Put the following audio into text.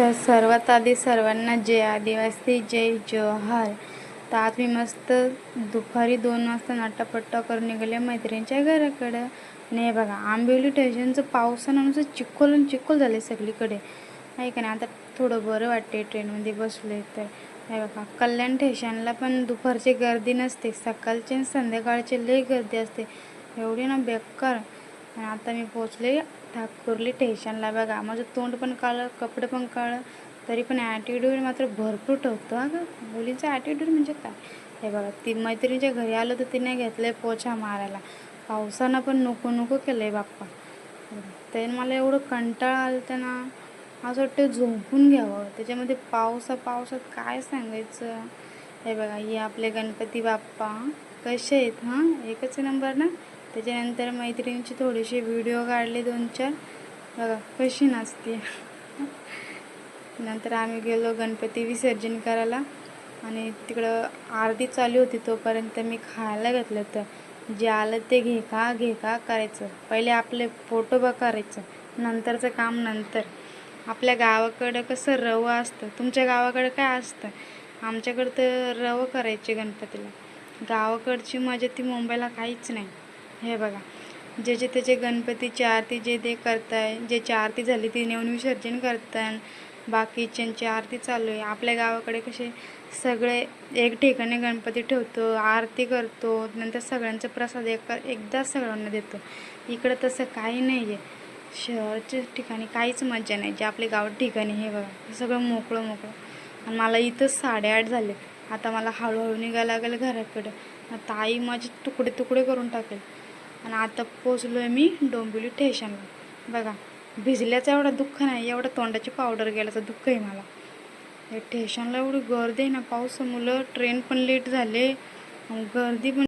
तर सर्वात आधी सर्वांना जय आदिवासी, जय जोहार. तर आज मी मस्त दुपारी 2 वाजता नटापट्टा करून निघाले मैत्रिणीच्या घराकडं. आणि हे बघा, आंबिवली स्टेशनचं पावसानं नुसतं चिखल चिखल झाले सगळीकडे, आहे का नाही. आता थोडं बरं वाटते ट्रेनमध्ये बसले तर. हे बघा, कल्याण स्टेशनला पण दुपारची गर्दी नसते, सकाळची आणि संध्याकाळची लई गर्दी असते, एवढी ना बेकार. आणि आता मी पोचले ठाकुर्ली स्टेशनला. बघा, माझं तोंड पण काळं, कपडे पण काळं, तरी पण ॲटिट्यूड मात्र भरपूर ठेवतो. अगं, मुलींचा ॲटिट्यूड म्हणजे काय. हे बघा, ती मैत्रिणीच्या घरी आलो तर तिने घेतलं पोछा मारायला, पावसानं पण नको नको केलं आहे बाप्पा. ते मला एवढं कंटाळा आलं ना, असं वाटतं झोपून घ्यावं. त्याच्यामध्ये पावसात काय सांगायचं. हे बघा, हे आपले गणपती बाप्पा कसे आहेत. हां, एकच नंबर ना. त्याच्यानंतर मैत्रिणीचे थोडेसे व्हिडिओ काढले 2-4. बघा कशी नाचते. नंतर आम्ही गेलो गणपती विसर्जन करायला आणि तिकडं आरती चालू होती. तोपर्यंत मी खायला घेतलं. तर जे आलं ते घे का करायचं. पहिले आपले फोटो करायचं, नंतरचं काम नंतर. आपल्या गावाकडं कसं रवं असतं, तुमच्या गावाकडं काय असतं. आमच्याकडं तर रवं करायचे गणपतीला. गावाकडची मजा ती मुंबईला काहीच नाही. हे बघा, ज्याचे त्याचे गणपतीची आरती जे ते करताय, ज्याची आरती झाली ती नेऊन विसर्जन करताय, बाकीच्यांची आरती चालू आहे. आपल्या गावाकडे कसे सगळे एक ठिकाणी गणपती ठेवतो, आरती करतो, नंतर सगळ्यांचा प्रसाद एकदाच सगळ्यांना देतो. इकडं तसं काही नाही आहे. शहराच्या ठिकाणी काहीच मजा नाही, जे आपल्या गावात ठिकाणी. हे बघा, सगळं मोकळं. आणि मला इथंच 8:30 झाले. आता मला हळूहळू निघायला लागेल घराकडं. आता आई माझे तुकडे करून टाकेल. आणि आता पोचलो आहे मी डोंबिवली स्टेशनला. बघा, भिजल्याचं एवढं दुःख नाही, एवढं तोंडाची पावडर गेल्याचं दुःख आहे मला. या स्टेशनला एवढी गर्दी आहे ना, पाऊस, मुलं, ट्रेन पण लेट झाले, गर्दी पण